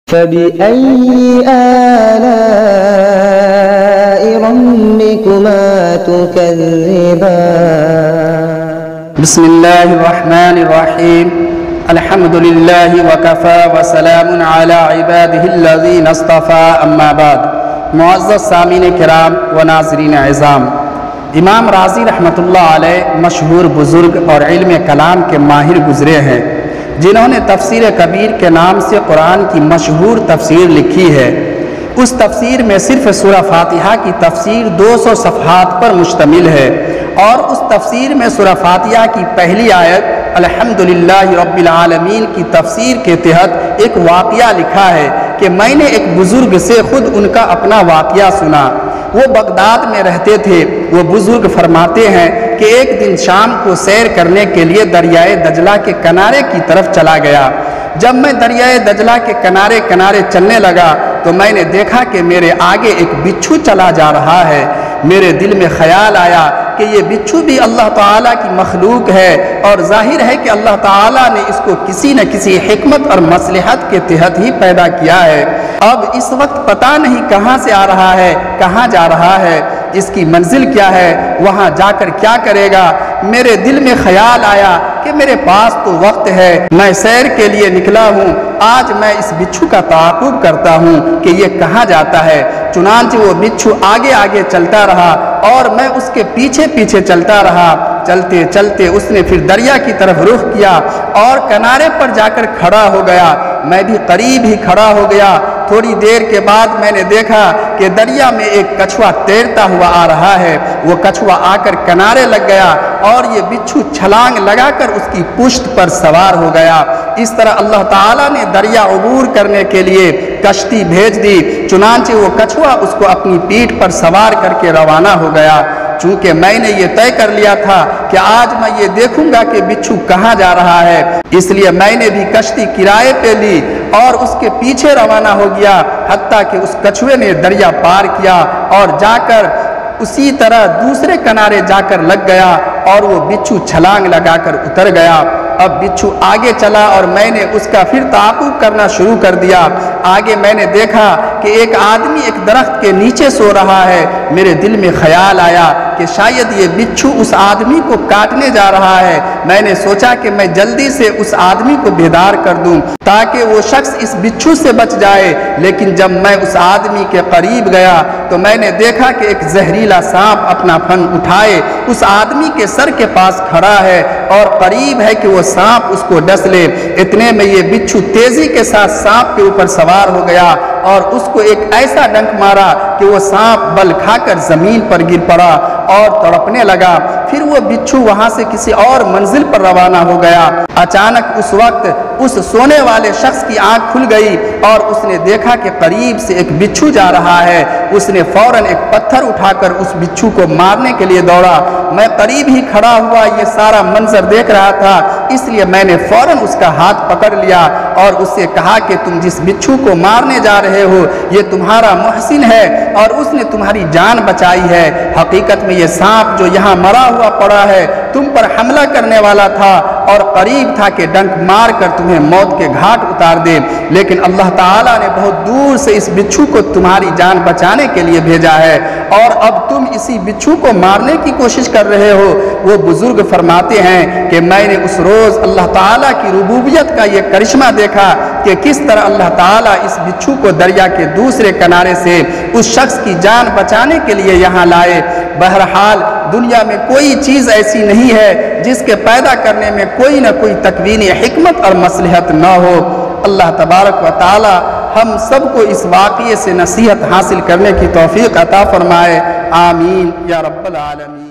فبأي آلاء ربكما تكذبان بسم الله الرحمن الرحيم الحمد لله وكفى وسلام على عباده الذين اصطفى اما بعد معزز سامعین کرام و ناظرین اعظام، امام راضی رحمۃ اللہ علیہ مشہور بزرگ اور علم کلام کے ماہر گزرے ہیں، جنہوں نے تفسیر کبیر کے نام سے قرآن کی مشہور تفسیر لکھی ہے۔ اس تفسیر میں صرف سورہ فاتحہ کی تفسیر 200 صفحات پر مشتمل ہے، اور اس تفسیر میں سورہ فاتحہ کی پہلی آیت الحمدللہ رب العالمین کی تفسیر کے تحت ایک واقعہ لکھا ہے کہ میں نے ایک بزرگ سے خود ان کا اپنا واقعہ سنا۔ وہ بغداد میں رہتے تھے۔ وہ بزرگ فرماتے ہیں کہ ایک دن شام کو سیر کرنے کے لیے دریائے دجلہ کے کنارے کی طرف چلا گیا۔ جب میں دریائے دجلہ کے کنارے چلنے لگا تو میں نے دیکھا کہ میرے آگے ایک بچھو چلا جا رہا ہے۔ میرے دل میں خیال آیا کہ یہ بچھو بھی اللہ تعالیٰ کی مخلوق ہے، اور ظاہر ہے کہ اللہ تعالیٰ نے اس کو کسی نہ کسی حکمت اور مصلحت کے تحت ہی پیدا کیا ہے۔ اب اس وقت پتہ نہیں کہاں سے آ رہا ہے، کہاں جا رہا ہے، اس کی منزل کیا ہے، وہاں جا کر کیا کرے گا۔ میرے دل میں خیال آیا کہ میرے پاس تو وقت ہے، میں سیر کے لیے نکلا ہوں، آج میں اس بچھو کا تعاقب کرتا ہوں کہ یہ کہاں جاتا ہے۔ چنانچہ وہ بچھو آگے آگے چلتا رہا اور میں اس کے پیچھے پیچھے چلتا رہا۔ چلتے چلتے اس نے پھر دریا کی طرف رخ کیا اور کنارے پر جا کر کھڑا ہو گیا۔ میں بھی قریب ہی کھڑا ہو گیا۔ تھوڑی دیر کے بعد میں نے دیکھا کہ دریا میں ایک کچھوا تیرتا ہوا آ رہا ہے۔ وہ کچھوا آ کر کنارے لگ گیا اور یہ بچھو چھلانگ لگا کر اس کی پشت پر سوار ہو گیا۔ اس طرح اللہ تعالیٰ نے دریا عبور کرنے کے لیے کشتی بھیج دی۔ چنانچہ وہ کچھوا اس کو اپنی پیٹھ پر سوار کر کے روانہ ہو گیا۔ چونکہ میں نے یہ طے کر لیا تھا کہ آج میں یہ دیکھوں گا کہ بچھو کہاں جا رہا ہے، اس لیے میں نے بھی کشتی کرائے پہ لی اور اس کے پیچھے روانہ ہو گیا، حتیٰ کہ اس کچھوے نے دریا پار کیا اور جا کر اسی طرح دوسرے کنارے جا کر لگ گیا اور وہ بچھو چھلانگ لگا کر اتر گیا۔ اب بچھو آگے چلا اور میں نے اس کا پھر تعاقب کرنا شروع کر دیا۔ آگے میں نے دیکھا کہ ایک آدمی ایک درخت کے نیچے سو رہا ہے۔ میرے دل میں خیال آیا کہ شاید یہ بچھو اس آدمی کو کاٹنے جا رہا ہے۔ میں نے سوچا کہ میں جلدی سے اس آدمی کو بیدار کر دوں تاکہ وہ شخص اس بچھو سے بچ جائے، لیکن جب میں اس آدمی کے قریب گیا تو میں نے دیکھا کہ ایک زہریلا سانپ اپنا پھن اٹھائے اس آدمی کے سر کے پاس کھڑا ہے اور قریب ہے کہ وہ سانپ اس کو ڈس لے۔ اتنے میں یہ بچھو تیزی کے ساتھ سانپ کے اوپر سوار ہو گیا اور اس کو ایک ایسا ڈنک مارا کہ وہ سانپ بل کھا کر زمین پر گر پڑا اور تڑپنے لگا۔ پھر وہ بچھو وہاں سے کسی اور منزل پر روانہ ہو گیا۔ اچانک اس وقت اس سونے والے شخص کی آنکھ کھل گئی اور اس نے دیکھا کہ قریب سے ایک بچھو جا رہا ہے۔ اس نے فوراً ایک پتھر اٹھا کر اس بچھو کو مارنے کے لیے دوڑا۔ میں قریب ہی کھڑا ہوا یہ سارا منظر دیکھ رہا تھا، اس لیے میں نے فوراً اس کا ہاتھ پکڑ لیا اور اس سے کہا کہ تم جس بچھو کو مارنے جا رہے ہو یہ تمہارا محسن ہے اور اس نے تمہاری جان بچائی ہے۔ حقیقت میں یہ سانپ جو یہاں مرا ہوا پڑا ہے تم پر حملہ کرنے والا تھا اور قریب تھا کہ ڈنک مار کر تمہیں موت کے گھاٹ اتار دے، لیکن اللہ تعالیٰ نے بہت دور سے اس بچھو کو تمہاری جان بچانے کے لیے بھیجا ہے اور اب تم اسی بچھو کو مارنے کی کوشش کر رہے ہو۔ وہ بزرگ فرماتے ہیں کہ میں نے اس روز اللہ تعالیٰ کی ربوبیت کا یہ کرشمہ دیکھا کہ کس طرح اللہ تعالیٰ اس بچھو کو دریا کے دوسرے کنارے سے اس شخص کی جان بچانے کے لیے یہاں لائے۔ بہرحال دنیا میں کوئی چیز ایسی نہیں ہے جس کے پیدا کرنے میں کوئی نہ کوئی تکوینی حکمت اور مصلحت نہ ہو۔ اللہ تبارک و تعالی ہم سب کو اس واقعے سے نصیحت حاصل کرنے کی توفیق عطا فرمائے، آمین یا رب العالمین۔